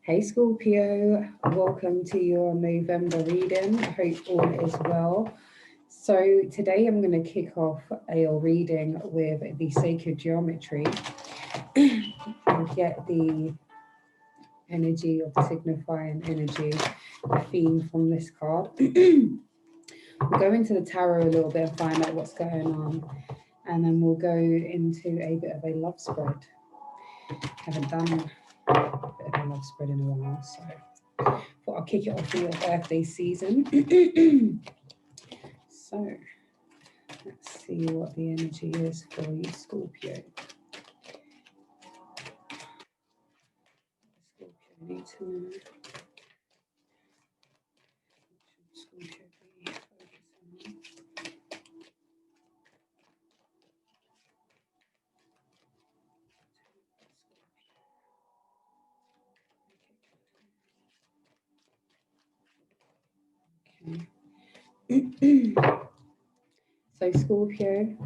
Hey Scorpio, welcome to your November reading. I hope all is well. So today I'm going to kick off a reading with the sacred geometry and get the energy of the signifying energy, the theme from this card. We'll go into the tarot a little bit and find out what's going on, and then we'll go into a bit of a love spread. Haven't done a bit of a love spread in a while, so thought I'll kick it off for your birthday season. So let's see what the energy is for you, Scorpio. Scorpio need to know. Scorpio be focusing on. Okay. So Scorpio,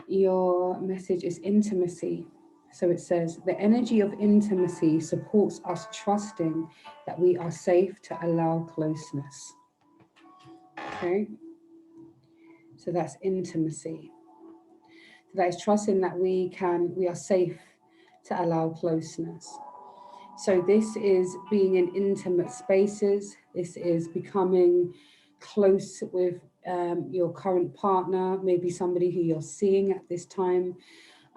your message is intimacy. So it says, the energy of intimacy supports us trusting that we are safe to allow closeness. Okay. So that's intimacy. So that is trusting that we are safe to allow closeness. So this is being in intimate spaces. This is becoming close with your current partner, maybe somebody who you're seeing at this time.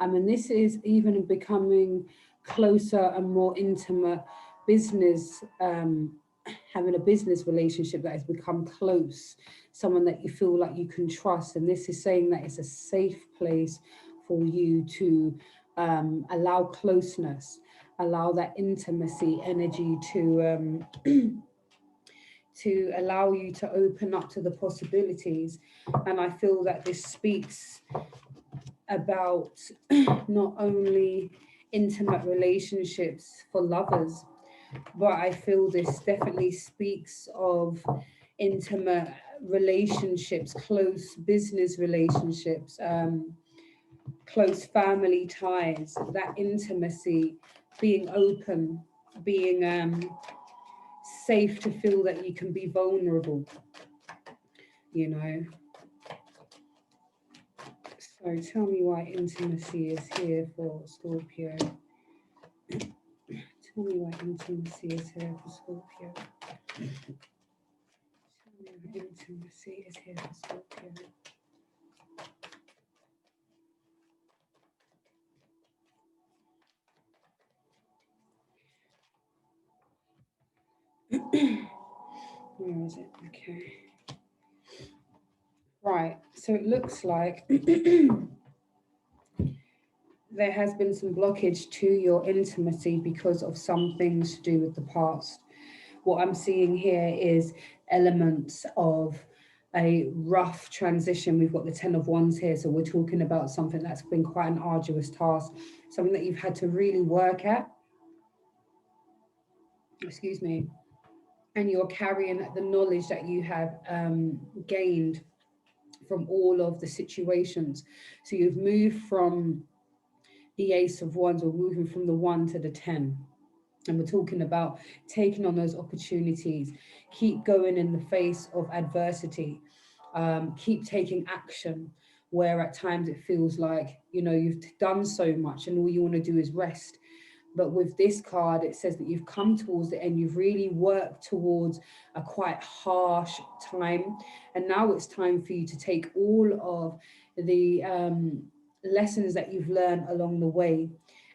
And this is even becoming closer and more intimate business, having a business relationship that has become close, someone that you feel like you can trust. And this is saying that it's a safe place for you to allow closeness, allow that intimacy energy to to allow you to open up to the possibilities. And I feel that this speaks about not only intimate relationships for lovers, but I feel this definitely speaks of intimate relationships, close business relationships, close family ties, that intimacy, being open, being safe to feel that you can be vulnerable, you know. So tell me why intimacy is here for Scorpio. Tell me why intimacy is here for Scorpio. Tell me why intimacy is here for Scorpio. Where is it? Okay. Right. So it looks like there has been some blockage to your intimacy because of some things to do with the past. What I'm seeing here is elements of a rough transition. We've got the 10 of Wands here. So we're talking about something that's been quite an arduous task, something that you've had to really work at. Excuse me. And you're carrying the knowledge that you have gained from all of the situations. So you've moved from the Ace of Wands, or moving from the 1 to the 10. And we're talking about taking on those opportunities, keep going in the face of adversity, keep taking action where at times it feels like, you know, you've done so much and all you want to do is rest. But with this card, it says that you've come towards the end, you've really worked towards a quite harsh time. And now it's time for you to take all of the lessons that you've learned along the way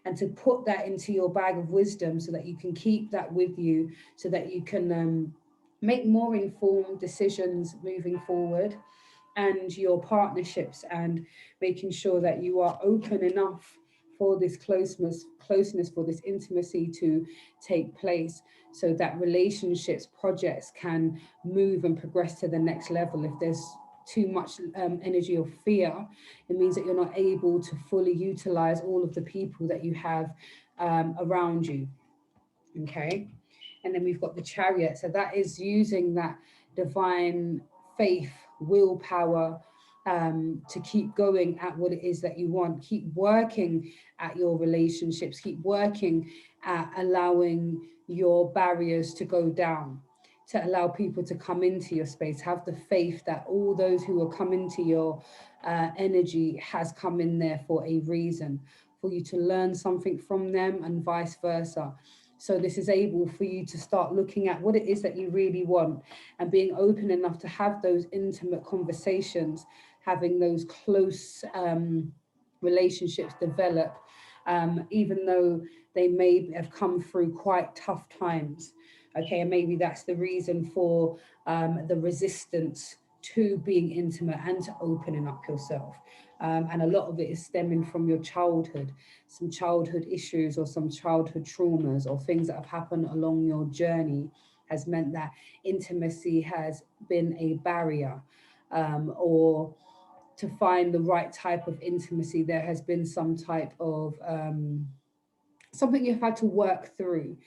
and to put that into your bag of wisdom so that you can keep that with you, so that you can make more informed decisions moving forward, and your partnerships, and making sure that you are open enough for this closeness, for this intimacy to take place, so that relationships, projects can move and progress to the next level. If there's too much energy of fear, it means that you're not able to fully utilize all of the people that you have around you. Okay. And then we've got the Chariot. So that is using that divine faith, willpower, to keep going at what it is that you want. Keep working at your relationships. Keep working at allowing your barriers to go down, to allow people to come into your space. Have the faith that all those who are coming to your energy has come in there for a reason, for you to learn something from them and vice versa. So this is able for you to start looking at what it is that you really want and being open enough to have those intimate conversations, having those close relationships develop, even though they may have come through quite tough times. Okay, and maybe that's the reason for the resistance to being intimate and to opening up yourself. And a lot of it is stemming from your childhood, some childhood issues or some childhood traumas or things that have happened along your journey has meant that intimacy has been a barrier, or to find the right type of intimacy, there has been some type of something you've had to work through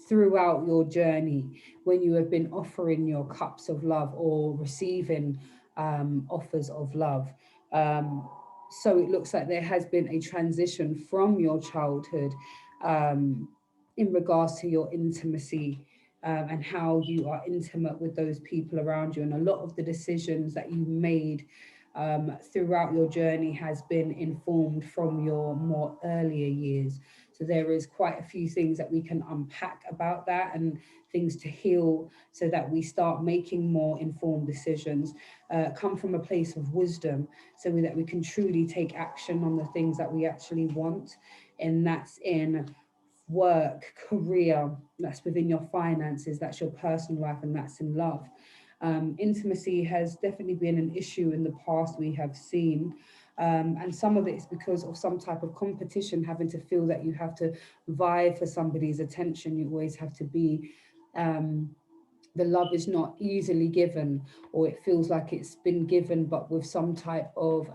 throughout your journey when you have been offering your cups of love or receiving offers of love. So it looks like there has been a transition from your childhood in regards to your intimacy, and how you are intimate with those people around you. And a lot of the decisions that you made throughout your journey has been informed from your more earlier years. So there is quite a few things that we can unpack about that and things to heal so that we start making more informed decisions, come from a place of wisdom so that we can truly take action on the things that we actually want. And that's in work, career, that's within your finances, that's your personal life, and that's in love. Intimacy has definitely been an issue in the past, we have seen. And some of it is because of some type of competition, having to feel that you have to vie for somebody's attention. You always have to be, the love is not easily given, or it feels like it's been given, but with some type of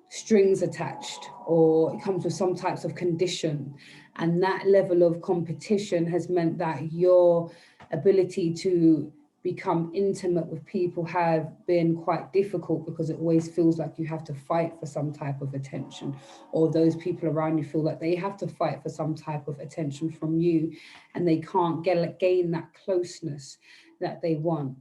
strings attached, or it comes with some types of condition. And that level of competition has meant that your ability to become intimate with people have been quite difficult, because it always feels like you have to fight for some type of attention, or those people around you feel like they have to fight for some type of attention from you, and they can't gain that closeness that they want.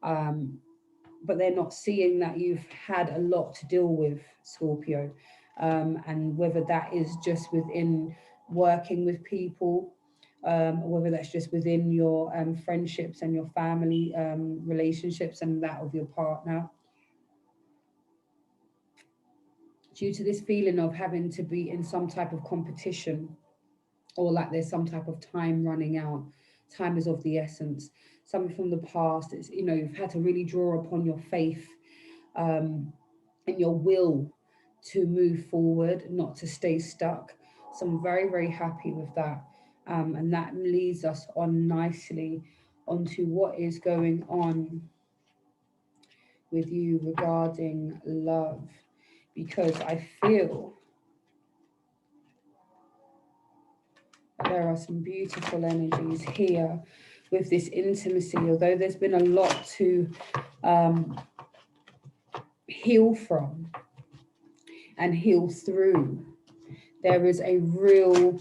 But they're not seeing that you've had a lot to deal with, Scorpio. And whether that is just within working with people, or whether that's just within your friendships and your family relationships and that of your partner. Due to this feeling of having to be in some type of competition, or like there's some type of time running out, time is of the essence. Something from the past, it's, you know, you've had to really draw upon your faith, and your will to move forward, not to stay stuck. So I'm very, very happy with that. And that leads us on nicely onto what is going on with you regarding love, because I feel there are some beautiful energies here with this intimacy. Although there's been a lot to heal from and heal through, there is a real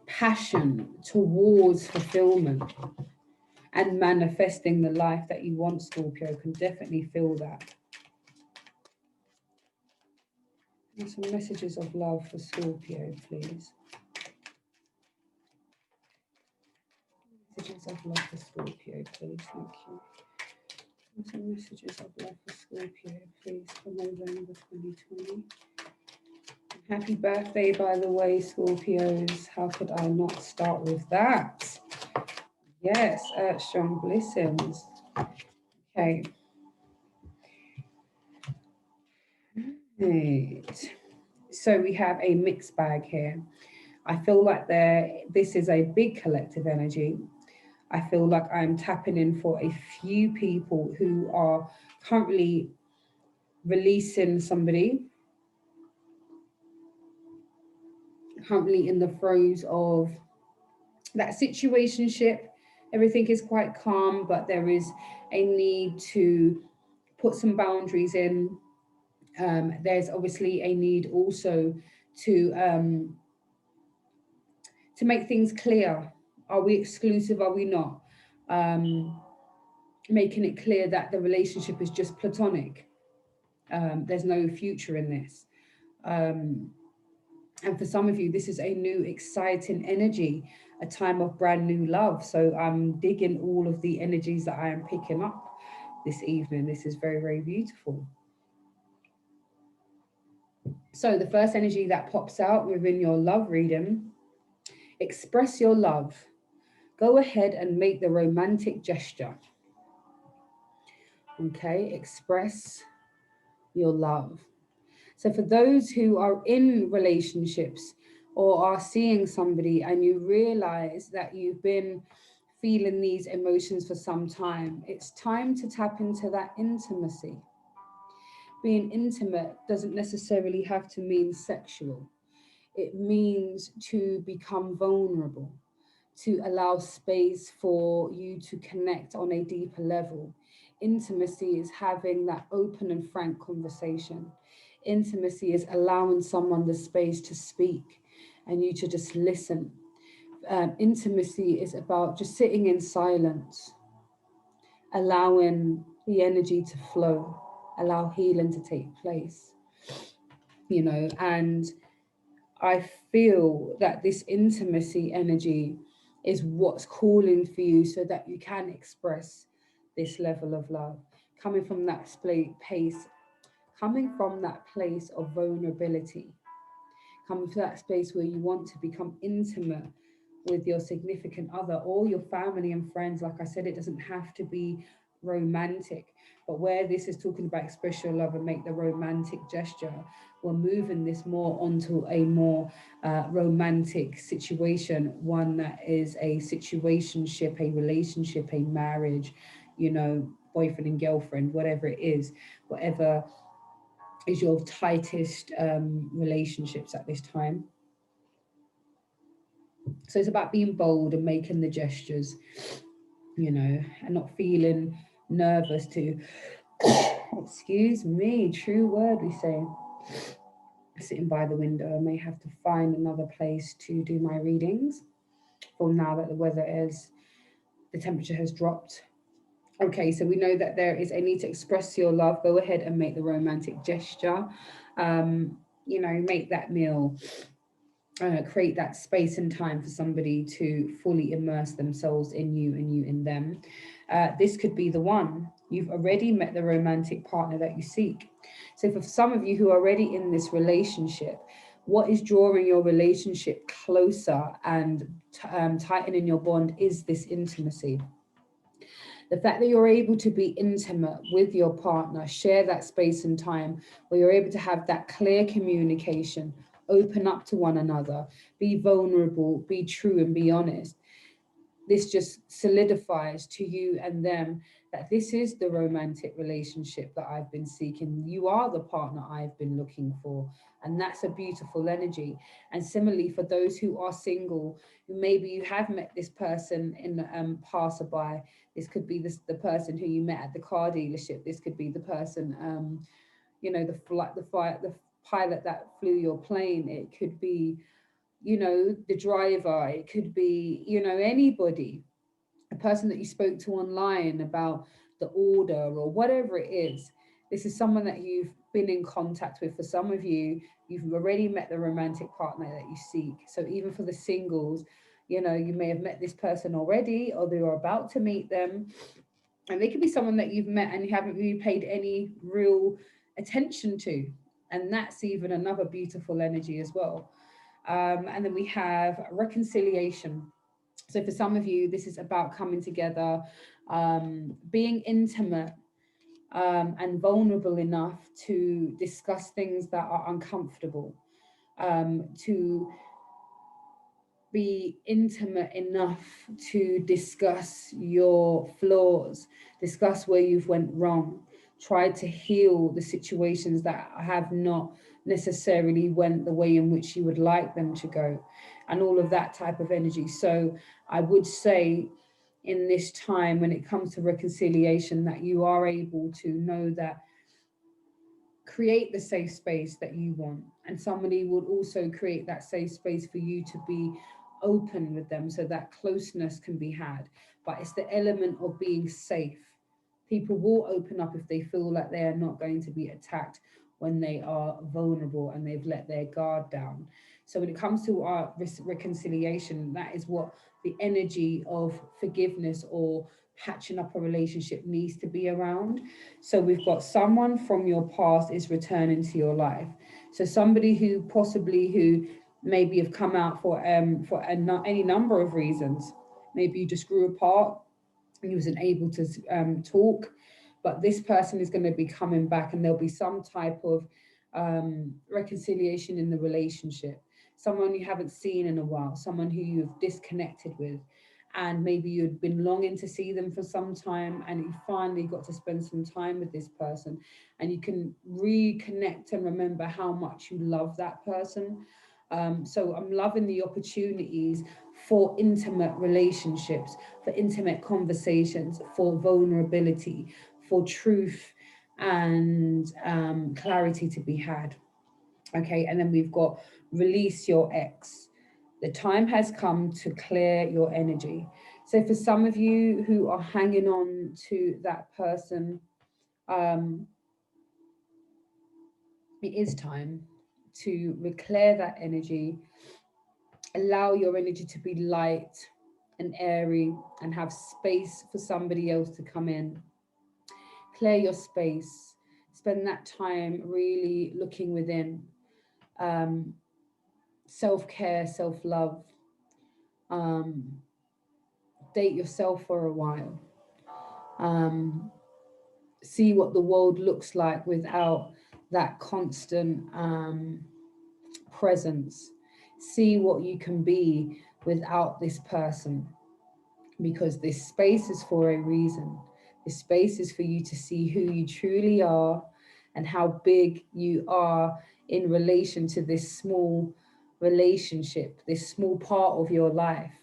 passion towards fulfillment and manifesting the life that you want, Scorpio. Can definitely feel that. And some messages of love for Scorpio, please. Messages of love for Scorpio, please. Thank you. And some messages of love for Scorpio, please, for November 2020. Happy birthday, by the way, Scorpios. How could I not start with that? Yes, strong blessings. Okay. Right. So we have a mixed bag here. I feel like this is a big collective energy. I feel like I'm tapping in for a few people who are currently releasing somebody, currently in the throes of that situationship, Everything is quite calm, but there is a need to put some boundaries in. There's obviously a need also to um, to make things clear. Are we exclusive? Are we not? Um, Making it clear that the relationship is just platonic. There's no future in this. Um, and for some of you, this is a new, exciting energy, a time of brand new love. So I'm digging all of the energies that I am picking up this evening. This is very, very beautiful. So the first energy that pops out within your love reading, express your love. Go ahead and make the romantic gesture. Okay, express your love. So for those who are in relationships or are seeing somebody and you realize that you've been feeling these emotions for some time, it's time to tap into that intimacy. Being intimate doesn't necessarily have to mean sexual. It means to become vulnerable, to allow space for you to connect on a deeper level. Intimacy is having that open and frank conversation. Intimacy is allowing someone the space to speak and you to just listen. Intimacy is about just sitting in silence, allowing the energy to flow, allow healing to take place, and I feel that this intimacy energy is what's calling for you so that you can express this level of love, coming from that pace, coming from that place of vulnerability, coming to that space where you want to become intimate with your significant other or your family and friends. Like I said, it doesn't have to be romantic, but where this is talking about express your love and make the romantic gesture, we're moving this more onto a more romantic situation, one that is a situationship, a relationship, a marriage, boyfriend and girlfriend, whatever it is, whatever is your tightest relationships at this time. So it's about being bold and making the gestures, and not feeling nervous to, excuse me, true word we say. Sitting by the window, I may have to find another place to do my readings from now that the weather is, the temperature has dropped. Okay, so we know that there is a need to express your love. Go ahead and make the romantic gesture. Make that meal. Create that space and time for somebody to fully immerse themselves in you and you in them. This could be the one. You've already met the romantic partner that you seek. So for some of you who are already in this relationship, what is drawing your relationship closer and tightening your bond is this intimacy. The fact that you're able to be intimate with your partner, share that space and time where you're able to have that clear communication, open up to one another, be vulnerable, be true and be honest. This just solidifies to you and them that this is the romantic relationship that I've been seeking. You are the partner I've been looking for. And that's a beautiful energy. And similarly, for those who are single, who maybe you have met this person in passerby. This could be the person who you met at the car dealership. This could be the person, the pilot that flew your plane. It could be, the driver. It could be, anybody, a person that you spoke to online about the order or whatever it is. This is someone that you've been in contact with. For some of you, you've already met the romantic partner that you seek. So even for the singles, you may have met this person already or you're about to meet them. And they could be someone that you've met and you haven't really paid any real attention to. And that's even another beautiful energy as well. And then we have reconciliation. So for some of you, this is about coming together, being intimate and vulnerable enough to discuss things that are uncomfortable, to be intimate enough to discuss your flaws, discuss where you've went wrong, try to heal the situations that have not necessarily went the way in which you would like them to go, and all of that type of energy. So I would say in this time when it comes to reconciliation, that you are able to know that, create the safe space that you want, and somebody would also create that safe space for you to be open with them so that closeness can be had. But it's the element of being safe. People will open up if they feel like they are not going to be attacked, when they are vulnerable and they've let their guard down. So when it comes to our reconciliation, that is what the energy of forgiveness or patching up a relationship needs to be around. So we've got someone from your past is returning to your life. So somebody who possibly who maybe have come out for any number of reasons. Maybe you just grew apart and you wasn't able to talk, but this person is going to be coming back, and there'll be some type of reconciliation in the relationship. Someone you haven't seen in a while, someone who you've disconnected with, and maybe you'd been longing to see them for some time, and you finally got to spend some time with this person, and you can reconnect and remember how much you love that person. So I'm loving the opportunities for intimate relationships, for intimate conversations, for vulnerability, for truth and clarity to be had. Okay, and then we've got release your ex. The time has come to clear your energy. So for some of you who are hanging on to that person, it is time to clear that energy. Allow your energy to be light and airy, and have space for somebody else to come in. Clear your space. Spend that time really looking within. Um, Self-care, self-love. Um, Date yourself for a while. Um, See what the world looks like without that constant presence. See what you can be without this person, because this space is for a reason. This space is for you to see who you truly are and how big you are in relation to this small relationship, this small part of your life.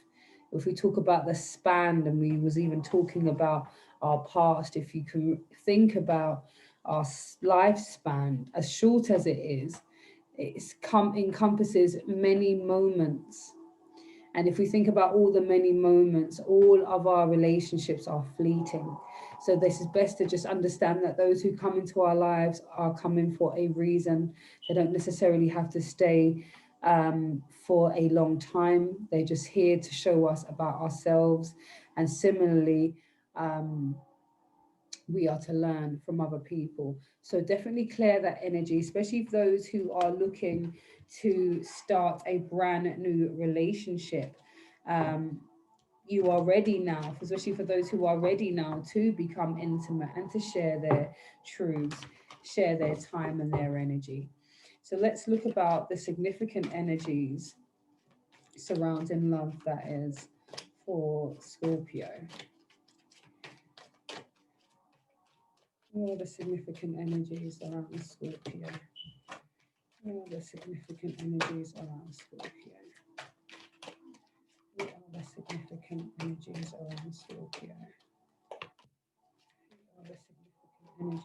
If we talk about the span, and we was even talking about our past, if you can think about our lifespan, as short as it is, encompasses many moments. And if we think about all the many moments, all of our relationships are fleeting. So this is best to just understand that those who come into our lives are coming for a reason. They don't necessarily have to stay for a long time. They're just here to show us about ourselves. And similarly, we are to learn from other people. So definitely clear that energy, especially for those who are looking to start a brand new relationship. You are ready now, especially for those who are ready now to become intimate and to share their truths, share their time and their energy. So let's look about the significant energies surrounding love, that is, for Scorpio. What are the significant energies around Scorpio? What are the significant energies around Scorpio? What are the significant energies around Scorpio? What are the significant energies around Scorpio?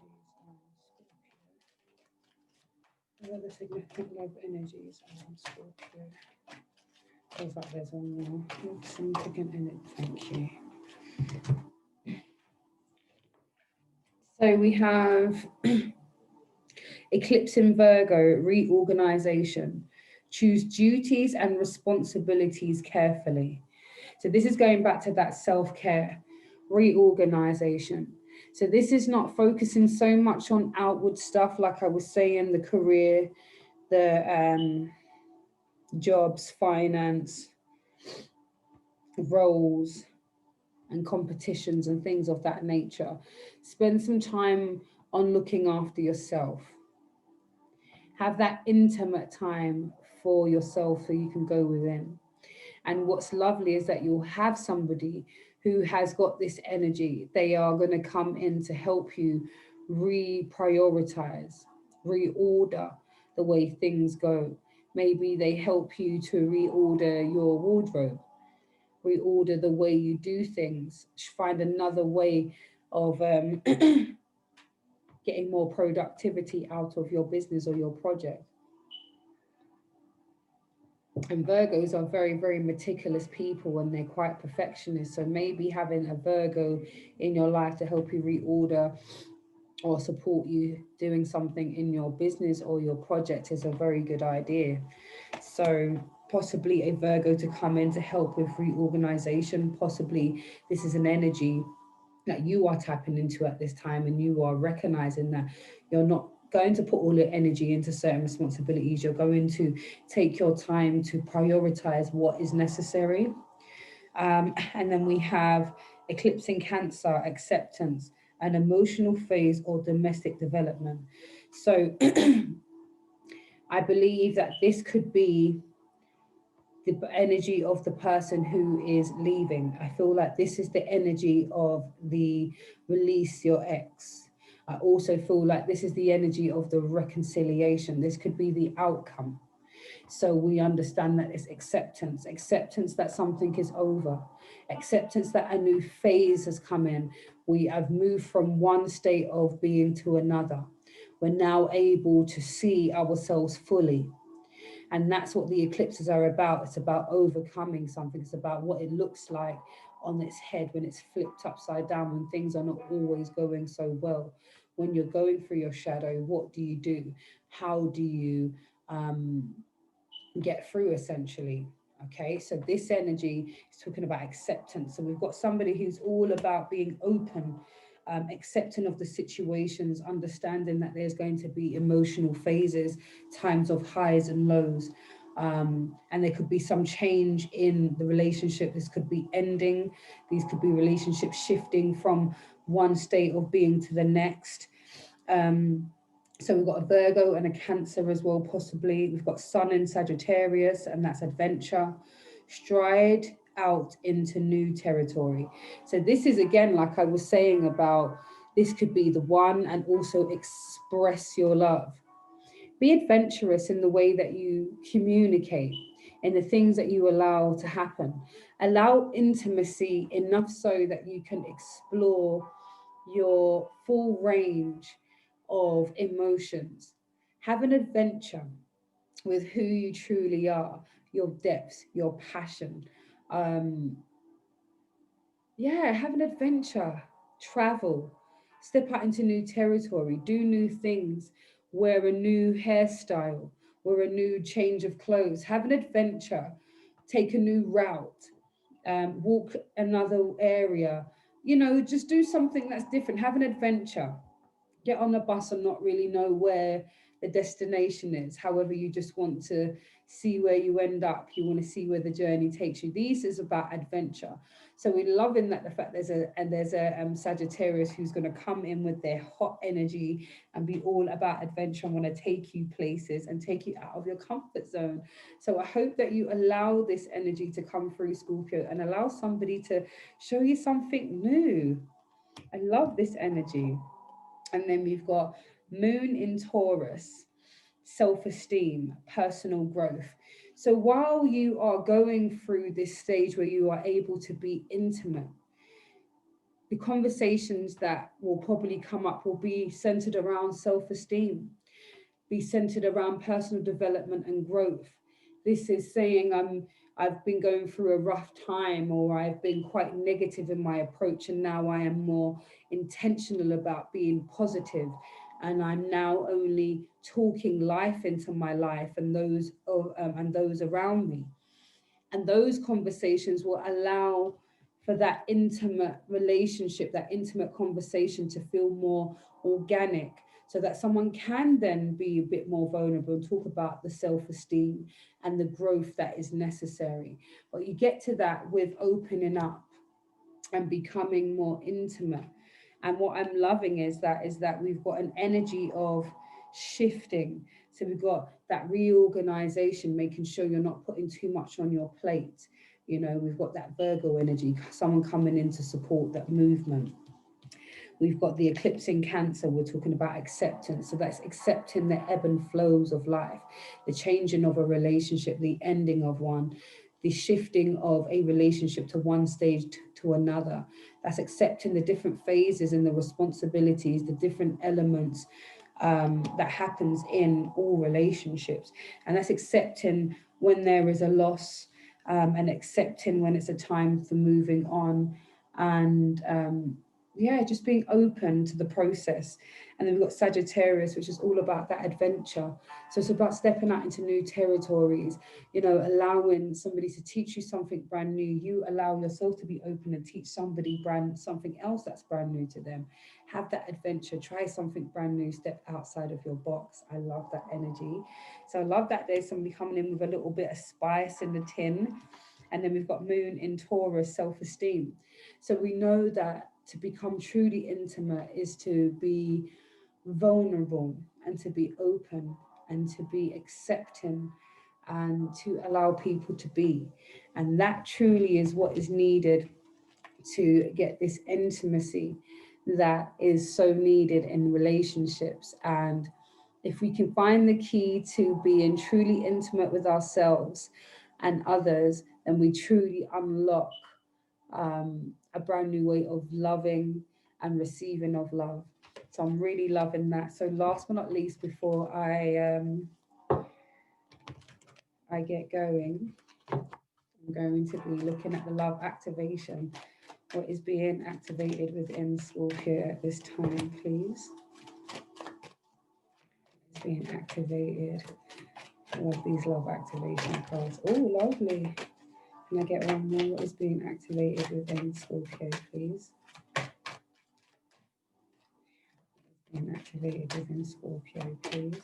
What are the significant love energies around Scorpio? Feels like there's one more. Significant energy. Thank you. So we have eclipse in Virgo, reorganization. Choose duties and responsibilities carefully. So this is going back to that self-care, reorganization. So this is not focusing so much on outward stuff, like I was saying, the career, the jobs, finance, roles, and competitions and things of that nature. Spend some time on looking after yourself. Have that intimate time for yourself so you can go within. And what's lovely is that you'll have somebody who has got this energy. They are going to come in to help you reprioritize, reorder the way things go. Maybe they help you to reorder your wardrobe. reorder the way you do things, find another way of getting more productivity out of your business or your project. And Virgos are very, very meticulous people, and they're quite perfectionist. So maybe having a Virgo in your life to help you reorder or support you doing something in your business or your project is a very good idea. So possibly a Virgo to come in to help with reorganization. Possibly this is an energy that you are tapping into at this time, and you are recognizing that you're not going to put all your energy into certain responsibilities. You're going to take your time to prioritize what is necessary. And then we have eclipse in Cancer, acceptance, an emotional phase or domestic development. So I believe that this could be the energy of the person who is leaving. I feel like this is the energy of the release your ex. I also feel like this is the energy of the reconciliation. This could be the outcome. So we understand that it's acceptance, acceptance that something is over, acceptance that a new phase has come in. We have moved from one state of being to another. We're now able to see ourselves fully. And that's what the eclipses are about. It's about overcoming something. It's about what it looks like on its head when it's flipped upside down, when things are not always going so well. When you're going through your shadow, what do you do? How do you get through, essentially? Okay, so this energy is talking about acceptance. So we've got somebody who's all about being open, accepting of the situations, understanding that there's going to be emotional phases, times of highs and lows. And there could be some change in the relationship. This could be ending. These could be relationships shifting from one state of being to the next. So we've got a Virgo and a Cancer as well, possibly. We've got Sun in Sagittarius, and that's adventure. Stride out into new territory. So this is, again, like I was saying about, this could be the one, and also express your love. Be adventurous in the way that you communicate, in the things that you allow to happen. Allow intimacy enough so that you can explore your full range of emotions. Have an adventure with who you truly are, your depths, your passion. Um, yeah, have an adventure, travel, step out into new territory, do new things, wear a new hairstyle, wear a new change of clothes, have an adventure, take a new route, walk another area, just do something that's different, have an adventure. Get on the bus and not really know where the destination is. However, you just want to see where you end up. You want to see where the journey takes you. This is about adventure. So we're loving that the fact there's a Sagittarius who's going to come in with their hot energy and be all about adventure and want to take you places and take you out of your comfort zone. So I hope that you allow this energy to come through, Scorpio, and allow somebody to show you something new. I love this energy. And then we've got Moon in Taurus, self-esteem, personal growth. So while you are going through this stage where you are able to be intimate, the conversations that will probably come up will be centered around self-esteem, be centered around personal development and growth. This is saying I've been going through a rough time, or I've been quite negative in my approach, and now I am more intentional about being positive, and I'm now only talking life into my life and those around me. And those conversations will allow for that intimate relationship, that intimate conversation to feel more organic, so that someone can then be a bit more vulnerable and talk about the self-esteem and the growth that is necessary. But you get to that with opening up and becoming more intimate. And what I'm loving is that we've got an energy of shifting. So we've got that reorganization, making sure you're not putting too much on your plate. We've got that Virgo energy, someone coming in to support that movement. We've got the eclipse in Cancer. We're talking about acceptance. So that's accepting the ebb and flows of life, the changing of a relationship, the ending of one, the shifting of a relationship to one stage to another. That's accepting the different phases and the responsibilities, the different elements that happens in all relationships. And that's accepting when there is a loss, and accepting when it's a time for moving on, and yeah, just being open to the process. And then we've got Sagittarius, which is all about that adventure. So it's about stepping out into new territories, you know, allowing somebody to teach you something brand new. You allow yourself to be open and teach somebody something else that's brand new to them. Have that adventure, try something brand new, step outside of your box. I love that energy. So I love that there's somebody coming in with a little bit of spice in the tin. And then we've got Moon in Taurus, self-esteem. So we know that to become truly intimate is to be vulnerable and to be open and to be accepting and to allow people to be. And that truly is what is needed to get this intimacy that is so needed in relationships. And if we can find the key to being truly intimate with ourselves and others, then we truly unlock a brand new way of loving and receiving of love. So I'm really loving that. So last but not least, before I get going, I'm going to be looking at the love activation. What is being activated within Scorpio at this time, please? It's being activated. I love these love activation cards. Oh, lovely. Can I get one more? What is being activated within Scorpio, please? Being activated within Scorpio, please.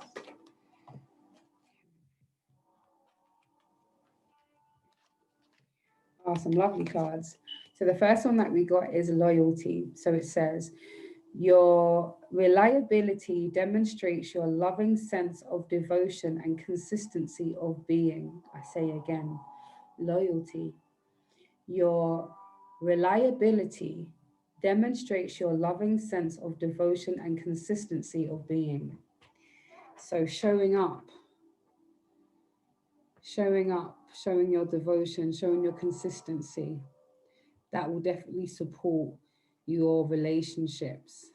Awesome, lovely cards. So the first one that we got is loyalty. So it says, your reliability demonstrates your loving sense of devotion and consistency of being. I say again, loyalty. Your reliability demonstrates your loving sense of devotion and consistency of being. So showing up, showing your devotion, showing your consistency, that will definitely support your relationships.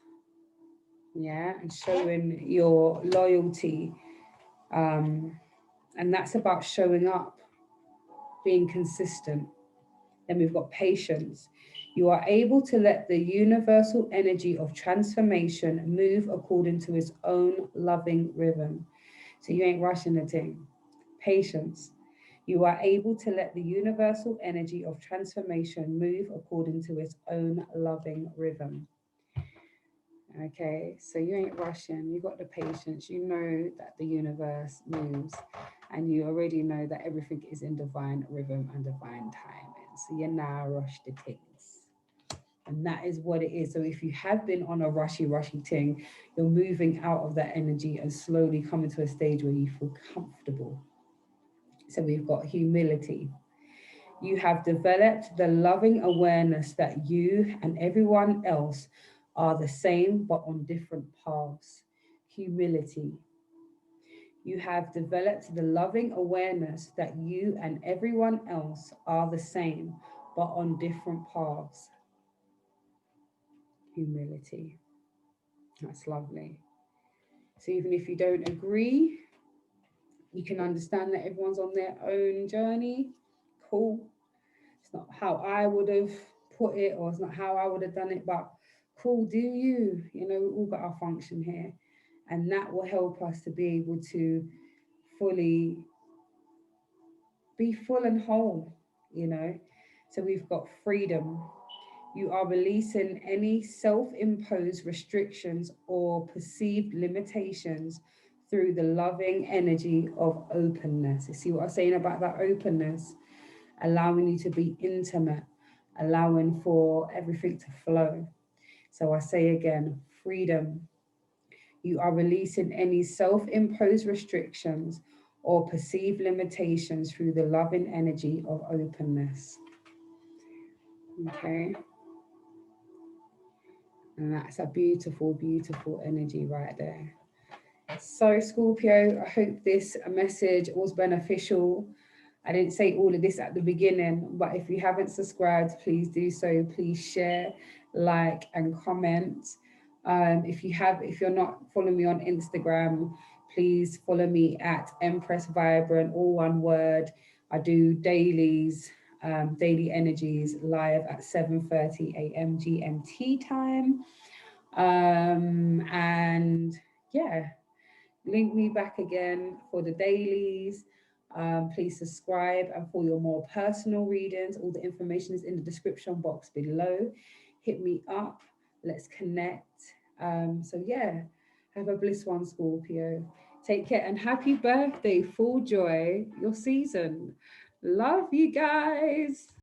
Yeah, and showing your loyalty. And that's about showing up, being consistent. Then we've got patience. You are able to let the universal energy of transformation move according to its own loving rhythm. So you ain't rushing the thing. Patience. You are able to let the universal energy of transformation move according to its own loving rhythm. Okay, so you ain't rushing, you got the patience, you know that the universe moves, and you already know that everything is in divine rhythm and divine timing. So you're now rush the things. And that is what it is. So if you have been on a rushy thing, you're moving out of that energy and slowly coming to a stage where you feel comfortable. So we've got humility. You have developed the loving awareness that you and everyone else are the same but on different paths. Humility. You have developed the loving awareness that you and everyone else are the same but on different paths. Humility. That's lovely. So even if you don't agree, you can understand that everyone's on their own journey. Cool. It's not how I would have put it, or it's not how I would have done it, but cool, do you? You know, we all got our function here. And that will help us to be able to fully be full and whole, you know. So we've got freedom. You are releasing any self-imposed restrictions or perceived limitations through the loving energy of openness. You see what I'm saying about that openness? Allowing you to be intimate, allowing for everything to flow. So I say again, freedom. You are releasing any self-imposed restrictions or perceived limitations through the loving energy of openness. Okay. And that's a beautiful, beautiful energy right there. So Scorpio, I hope this message was beneficial. I didn't say all of this at the beginning, but if you haven't subscribed, please do so. Please share, like, and comment. If you're not following me on Instagram, please follow me at Empress Vibrant, all one word. I do daily energies live at 7:30 a.m. GMT time. And yeah, link me back again for the dailies. Please subscribe, and for your more personal readings, all the information is in the description box below. Hit me up. Let's connect. So yeah, have a bliss one, Scorpio. Take care and happy birthday, full joy, your season. Love you guys.